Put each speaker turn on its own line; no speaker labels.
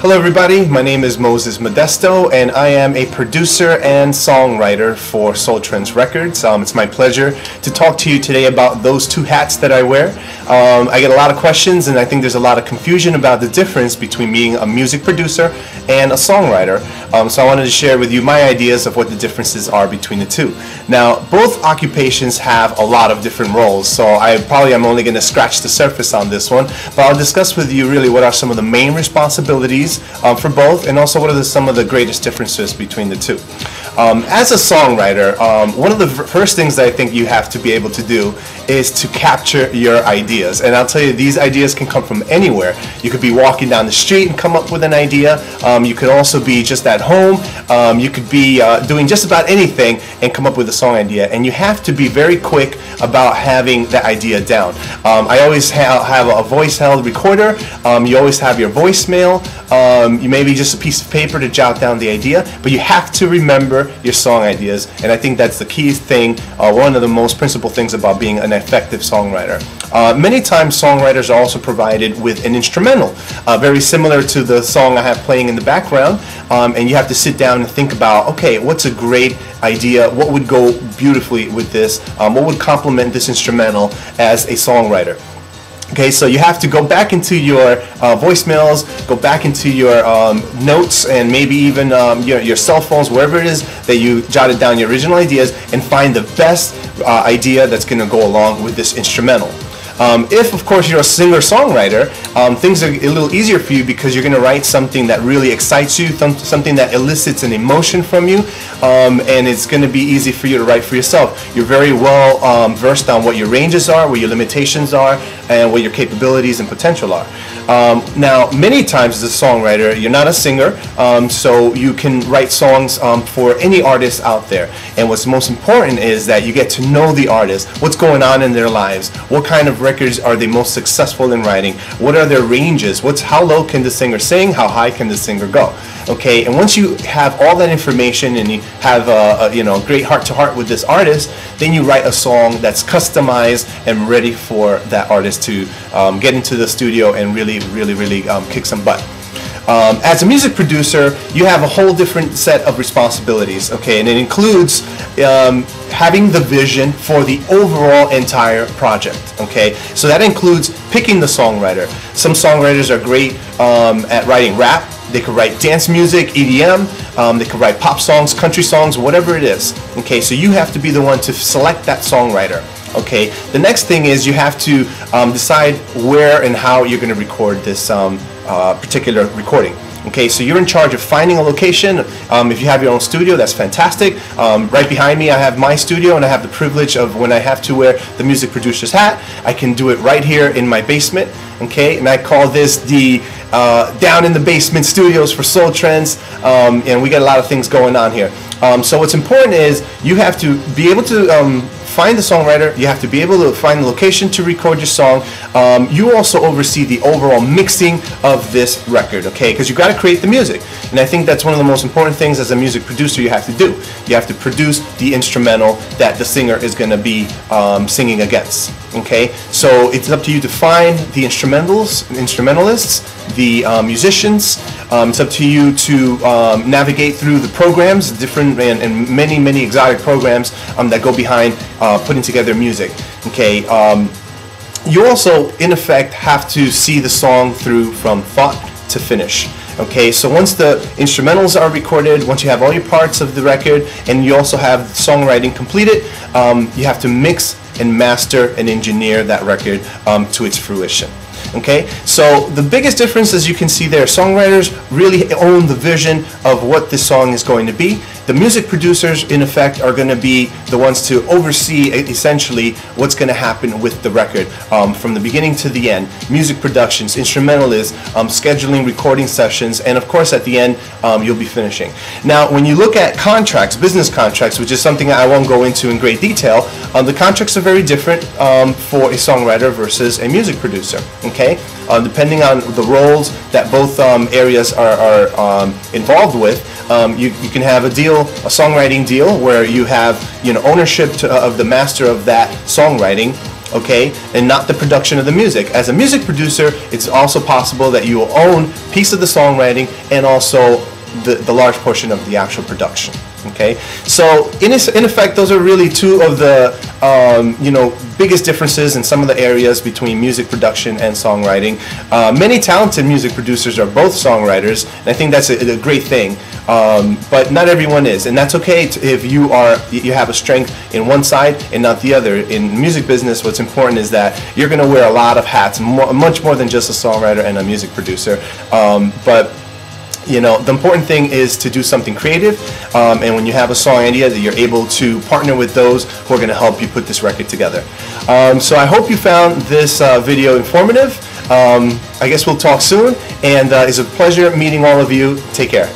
Hello everybody, my name is Moises Modesto and I am a producer and songwriter for Soul Trends Records. It's my pleasure to talk to you today about those two hats that I wear. I get a lot of questions and I think there's a lot of confusion about the difference between being a music producer and a songwriter. So I wanted to share with you my ideas of what the differences are between the two. Now, both occupations have a lot of different roles, so I probably am only going to scratch the surface on this one, but I'll discuss with you really what are some of the main responsibilities for both, and also what are some of the greatest differences between the two. As a songwriter, one of the first things that I think you have to be able to do is to capture your ideas. And I'll tell you, these ideas can come from anywhere. You could be walking down the street and come up with an idea. You could also be just at home. You could be doing just about anything and come up with a song idea. And you have to be very quick about having that idea down. I always have a voice-held recorder. You always have your voicemail. You maybe just a piece of paper to jot down the idea, but you have to remember your song ideas, and I think that's the key thing, one of the most principal things about being an effective songwriter. Many times songwriters are also provided with an instrumental, very similar to the song I have playing in the background, and you have to sit down and think about, okay, what's a great idea, what would go beautifully with this, what would complement this instrumental as a songwriter. Okay, so you have to go back into your voicemails, go back into your notes, and maybe even your cell phones, wherever it is that you jotted down your original ideas, and find the best idea that's going to go along with this instrumental. If, of course, you're a singer-songwriter, things are a little easier for you because you're going to write something that really excites you, something that elicits an emotion from you, and it's going to be easy for you to write for yourself. You're very well versed on what your ranges are, what your limitations are, and what your capabilities and potential are. Now, many times as a songwriter, you're not a singer, so you can write songs for any artist out there. And what's most important is that you get to know the artist, what's going on in their lives, what kind of records are they most successful in writing, what are their ranges, how low can the singer sing, how high can the singer go. Okay, and once you have all that information and you have a great heart-to-heart with this artist, then you write a song that's customized and ready for that artist to get into the studio and really kick some butt. As a music producer, you have a whole different set of responsibilities, okay, and it includes having the vision for the overall entire project, okay. So that includes picking the songwriter. Some songwriters are great at writing rap. They could write dance music, EDM, they could write pop songs, country songs, whatever it is, okay. So you have to be the one to select that songwriter. Okay, the next thing is you have to decide where and how you're going to record this particular recording. Okay, so you're in charge of finding a location. If you have your own studio, that's fantastic. Right behind me I have my studio, and I have the privilege of, when I have to wear the music producer's hat, I can do it right here in my basement. Okay, and I call this the down in the basement studios for Soul Trends, and we got a lot of things going on here. So what's important is you have to be able to find the songwriter, you have to be able to find the location to record your song. You also oversee the overall mixing of this record, okay, because you've got to create the music. And I think that's one of the most important things as a music producer you have to do. You have to produce the instrumental that the singer is going to be singing against, okay. So it's up to you to find the instrumentalists, the musicians. It's up to you to navigate through the programs, different and many exotic programs that go behind putting together music. Okay, you also, in effect, have to see the song through from thought to finish. Okay, so once the instrumentals are recorded, once you have all your parts of the record, and you also have songwriting completed, you have to mix and master and engineer that record to its fruition. Okay, so the biggest difference, as you can see there, songwriters really own the vision of what this song is going to be. The music producers, in effect, are going to be the ones to oversee essentially what's going to happen with the record from the beginning to the end. Music productions, instrumentalists, scheduling recording sessions, and of course at the end you'll be finishing. Now when you look at contracts, business contracts, which is something that I won't go into in great detail, the contracts are very different for a songwriter versus a music producer. Okay, depending on the roles that both areas are involved with, you can have a songwriting deal, where you have ownership of the master of that songwriting, okay, and not the production of the music. As a music producer, it's also possible that you will own a piece of the songwriting and also the large portion of the actual production. Okay, so in effect, those are really two of the biggest differences in some of the areas between music production and songwriting. Many talented music producers are both songwriters, and I think that's a great thing. But not everyone is, and that's okay if you have a strength in one side and not the other. In music business, what's important is that you're going to wear a lot of hats, much more than just a songwriter and a music producer. But the important thing is to do something creative, and when you have a song idea, that you're able to partner with those who are going to help you put this record together. So I hope you found this video informative. I guess we'll talk soon, and it's a pleasure meeting all of you. Take care.